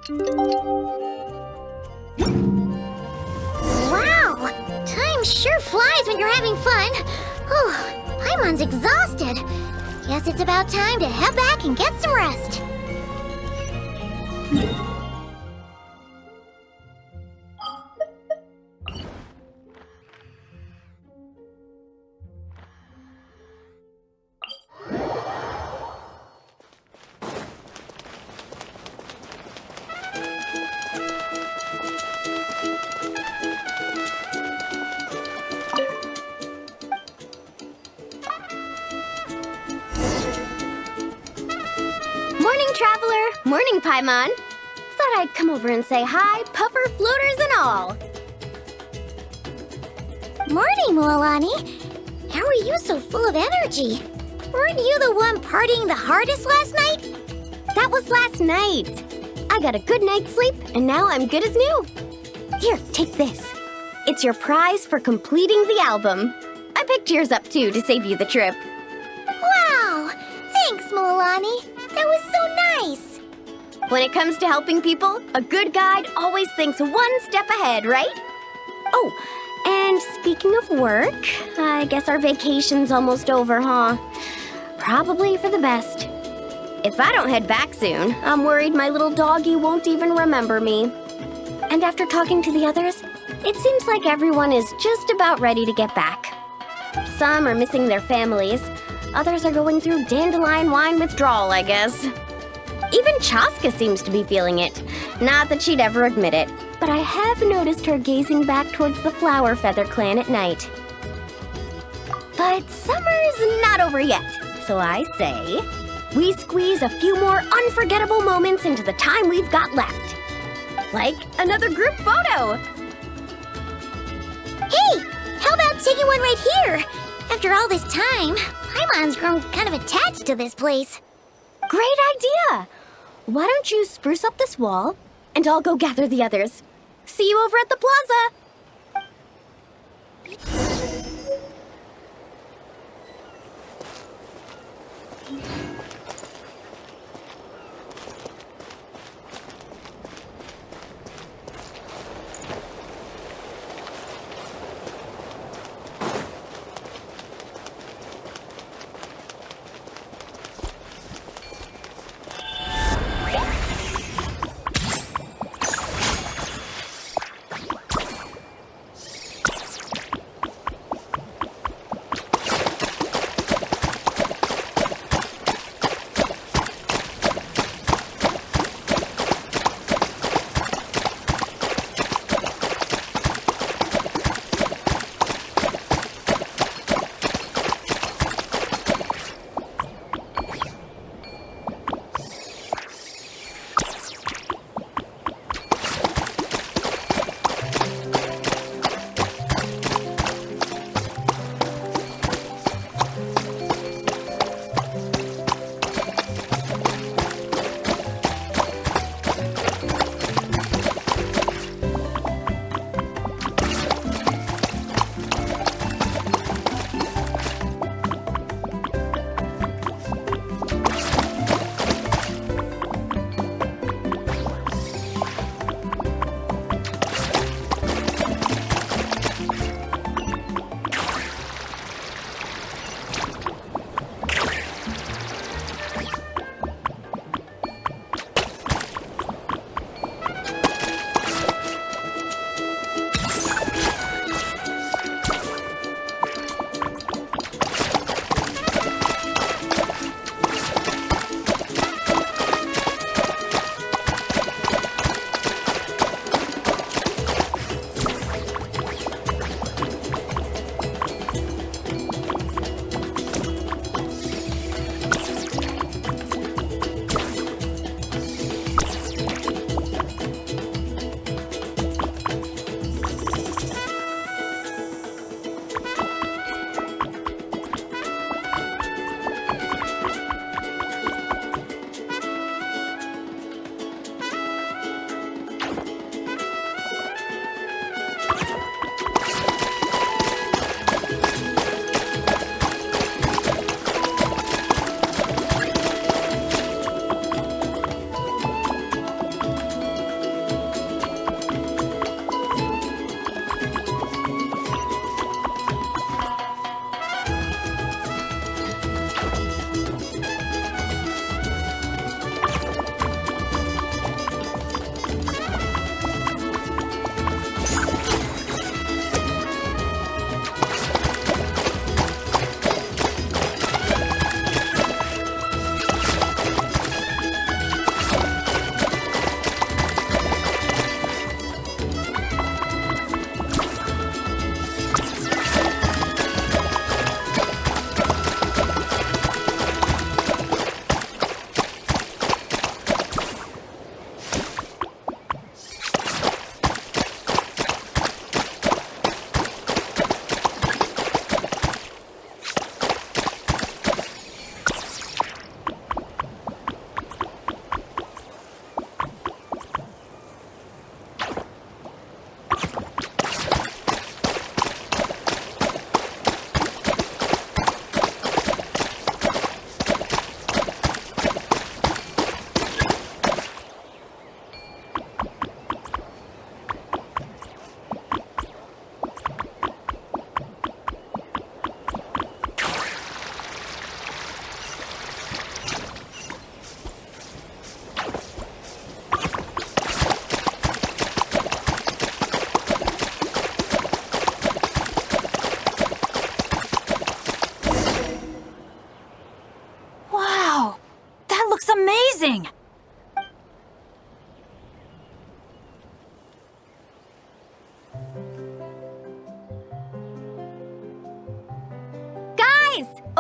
Wow! Time sure flies when you're having fun. Oh, Paimon's exhausted. Guess it's about time to head back and get some rest. Morning, Traveler! Morning, Paimon! Thought I'd come over and say hi, puffer, floaters, and all! Morning, Mualani. How are you so full of energy? Weren't you the one partying the hardest last night? That was last night! I got a good night's sleep, and now I'm good as new! Here, take this. It's your prize for completing the album. I picked yours up, too, to save you the trip. Wow! Thanks, Mualani. That was so nice. When it comes to helping people, a good guide always thinks one step ahead, right? Oh, and speaking of work, I guess our vacation's almost over, huh? Probably for the best. If I don't head back soon, I'm worried my little doggy won't even remember me. And after talking to the others, it seems like everyone is just about ready to get back. Some are missing their families. Others are going through dandelion wine withdrawal, I guess. Even Chaska seems to be feeling it. Not that she'd ever admit it, but I have noticed her gazing back towards the Flower Feather clan at night. But summer's not over yet, so I say, we squeeze a few more unforgettable moments into the time we've got left. Like another group photo. Hey, how about taking one right here? After all this time, Paimon's grown kind of attached to this place. Great idea! Why don't you spruce up this wall, and I'll go gather the others. See you over at the plaza!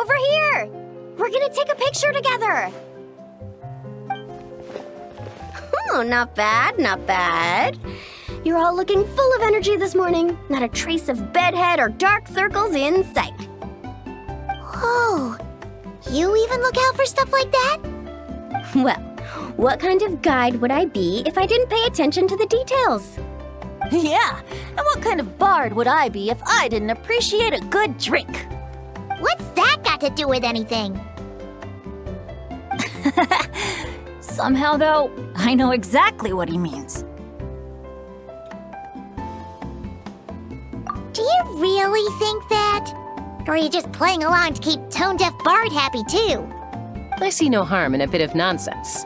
Over here! We're gonna take a picture together! Oh, not bad, not bad. You're all looking full of energy this morning. Not a trace of bedhead or dark circles in sight. Oh, you even look out for stuff like that? Well, what kind of guide would I be if I didn't pay attention to the details? Yeah, and what kind of bard would I be if I didn't appreciate a good drink? What's that got to do with anything? Somehow, though, I know exactly what he means. Do you really think that? Or are you just playing along to keep Tone Deaf Bard happy too? I see no harm in a bit of nonsense.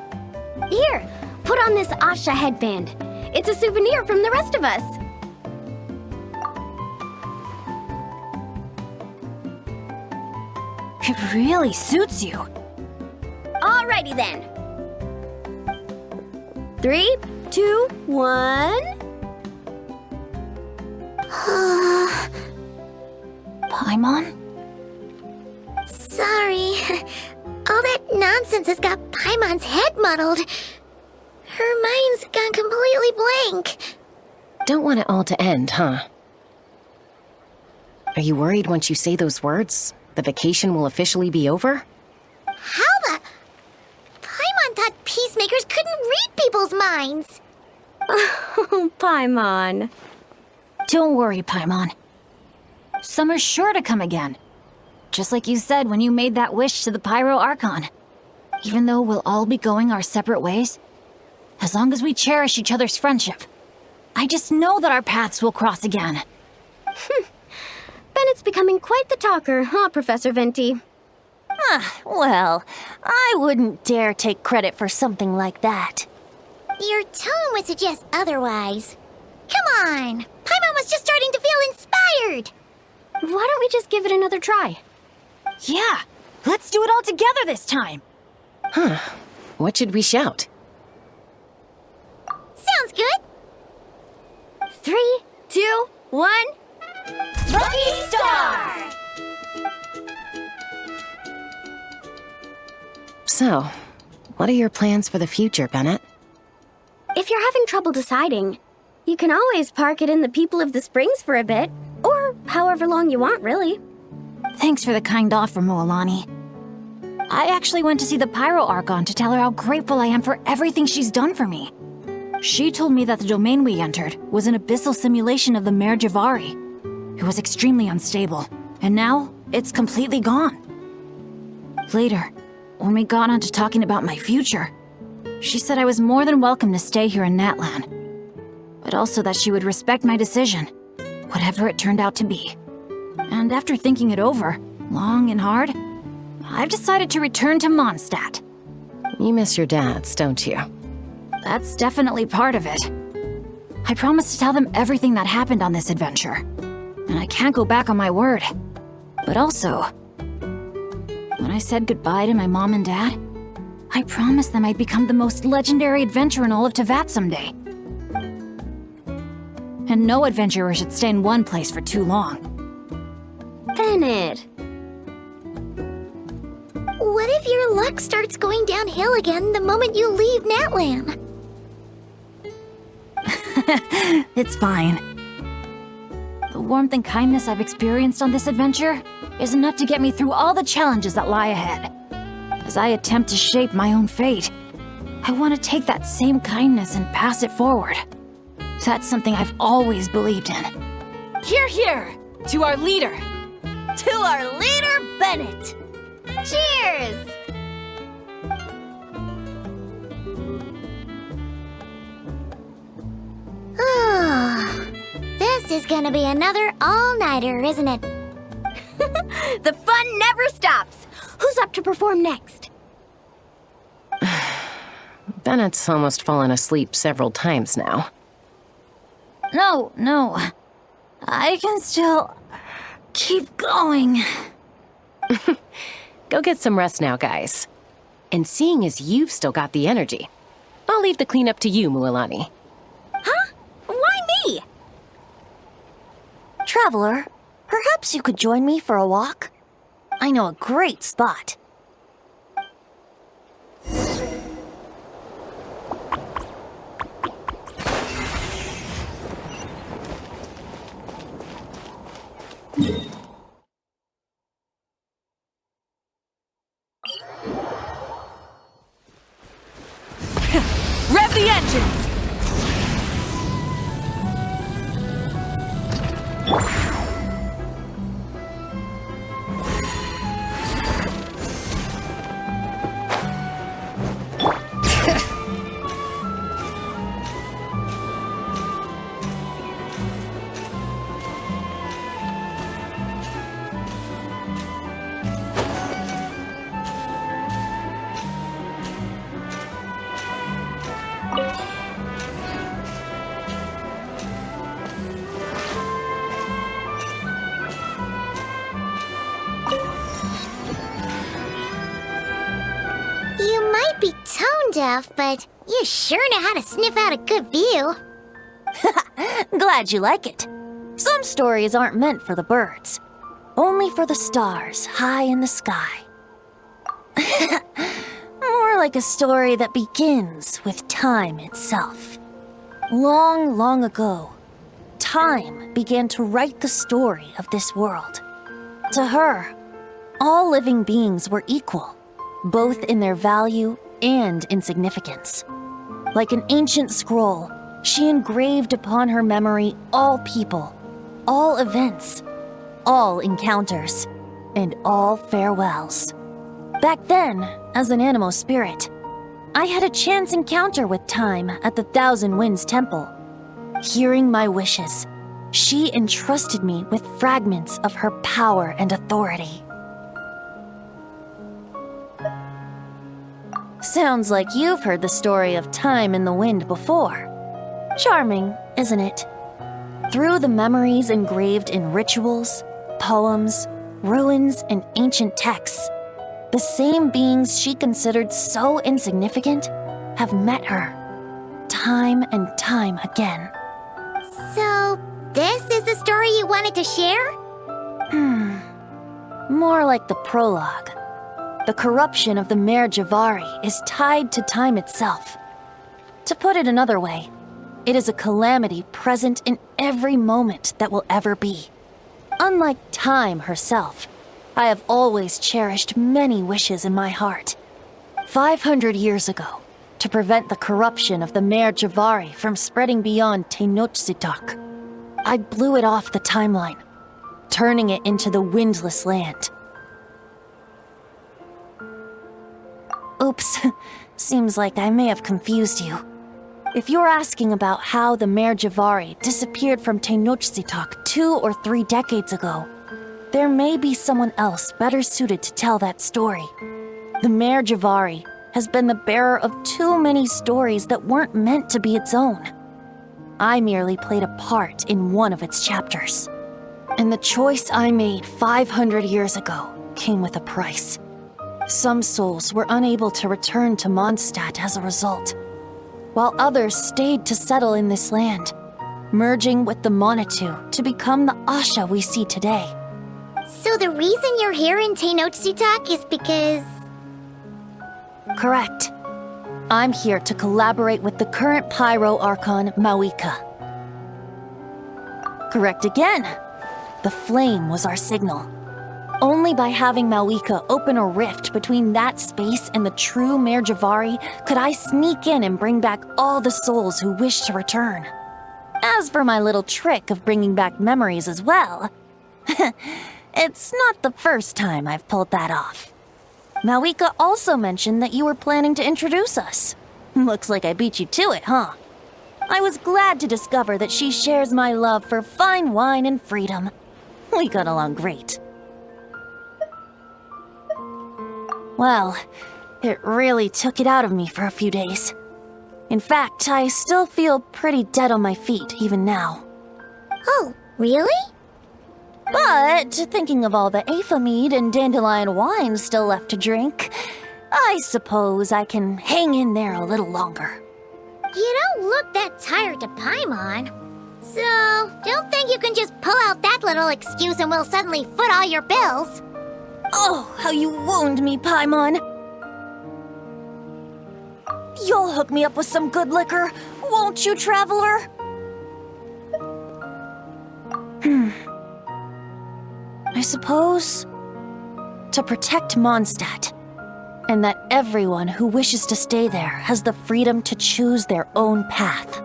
Here, put on this Asha headband. It's a souvenir from the rest of us. It really suits you. Alrighty then. 3, 2, 1. Paimon? Sorry. All that nonsense has got Paimon's head muddled. Her mind's gone completely blank. Don't want it all to end, huh? Are you worried once you say those words, the vacation will officially be over? How the... Paimon thought peacemakers couldn't read people's minds. Oh, Paimon. Don't worry, Paimon. Summer's sure to come again. Just like you said when you made that wish to the Pyro Archon. Even though we'll all be going our separate ways, as long as we cherish each other's friendship, I just know that our paths will cross again. Bennett's becoming quite the talker, huh, Professor Venti? Well, I wouldn't dare take credit for something like that. Your tone would suggest otherwise. Come on! Paimon was just starting to feel inspired! Why don't we just give it another try? Yeah, let's do it all together this time. Huh. What should we shout? Sounds good! 3, 2, 1. Lucky Star! So, what are your plans for the future, Bennett? If you're having trouble deciding, you can always park it in the People of the Springs for a bit. Or however long you want, really. Thanks for the kind offer, Moalani. I actually went to see the Pyro Archon to tell her how grateful I am for everything she's done for me. She told me that the domain we entered was an abyssal simulation of the Mare Javari. It was extremely unstable, and now it's completely gone. Later, when we got on to talking about my future, she said I was more than welcome to stay here in Natlan, but also that she would respect my decision, whatever it turned out to be. And after thinking it over, long and hard, I've decided to return to Mondstadt. You miss your dads, don't you? That's definitely part of it. I promised to tell them everything that happened on this adventure, and I can't go back on my word. But also, when I said goodbye to my mom and dad, I promised them I'd become the most legendary adventurer in all of Teyvat someday. And no adventurer should stay in one place for too long. Bennett. What if your luck starts going downhill again the moment you leave Natlan? It's fine. The warmth and kindness I've experienced on this adventure is enough to get me through all the challenges that lie ahead. As I attempt to shape my own fate, I want to take that same kindness and pass it forward. That's something I've always believed in. Hear, hear! To our leader! To our leader, Bennett! Cheers! This is gonna be another all-nighter, isn't it? The fun never stops! Who's up to perform next? Bennett's almost fallen asleep several times now. No. I can still keep going. Go get some rest now, guys. And seeing as you've still got the energy, I'll leave the cleanup to you, Mualani. Huh? Why me? Traveler, perhaps you could join me for a walk? I know a great spot. Rev the engines! You might be tone deaf, but you sure know how to sniff out a good view. Glad you like it. Some stories aren't meant for the birds, only for the stars high in the sky. More like a story that begins with time itself. Long, long ago, time began to write the story of this world. To her, all living beings were equal, both in their value and in significance. Like an ancient scroll, she engraved upon her memory all people, all events, all encounters, and all farewells. Back then, as an animal spirit, I had a chance encounter with time at the Thousand Winds Temple. Hearing my wishes, she entrusted me with fragments of her power and authority. Sounds like you've heard the story of time and the wind before. Charming, isn't it? Through the memories engraved in rituals, poems, ruins, and ancient texts, the same beings she considered so insignificant have met her, time and time again. So, this is the story you wanted to share? More like the prologue. The corruption of the Mare Javari is tied to time itself. To put it another way, it is a calamity present in every moment that will ever be. Unlike time herself, I have always cherished many wishes in my heart. 500 years ago, to prevent the corruption of the Mare Javari from spreading beyond Tenochtitlan, I blew it off the timeline, turning it into the Windless Land. Oops, seems like I may have confused you. If you're asking about how the Mare Javari disappeared from Tenochtitlan 2 or 3 decades ago, there may be someone else better suited to tell that story. The Mare Javari has been the bearer of too many stories that weren't meant to be its own. I merely played a part in one of its chapters. And the choice I made 500 years ago came with a price. Some souls were unable to return to Mondstadt as a result, while others stayed to settle in this land, merging with the Monitu to become the Asha we see today. So the reason you're here in Tenochtitlan is because... Correct. I'm here to collaborate with the current Pyro Archon, Mawika. Correct again. The flame was our signal. Only by having Mawika open a rift between that space and the true Mare Javari could I sneak in and bring back all the souls who wish to return. As for my little trick of bringing back memories as well, it's not the first time I've pulled that off. Mawika also mentioned that you were planning to introduce us. Looks like I beat you to it, huh? I was glad to discover that she shares my love for fine wine and freedom. We got along great. Well, it really took it out of me for a few days. In fact, I still feel pretty dead on my feet even now. Oh, really? But thinking of all the Aether mead and dandelion wine still left to drink, I suppose I can hang in there a little longer. You don't look that tired to Paimon. So, don't think you can just pull out that little excuse and we'll suddenly foot all your bills. Oh, how you wound me, Paimon. You'll hook me up with some good liquor, won't you, Traveler? I suppose to protect Mondstadt, and that everyone who wishes to stay there has the freedom to choose their own path.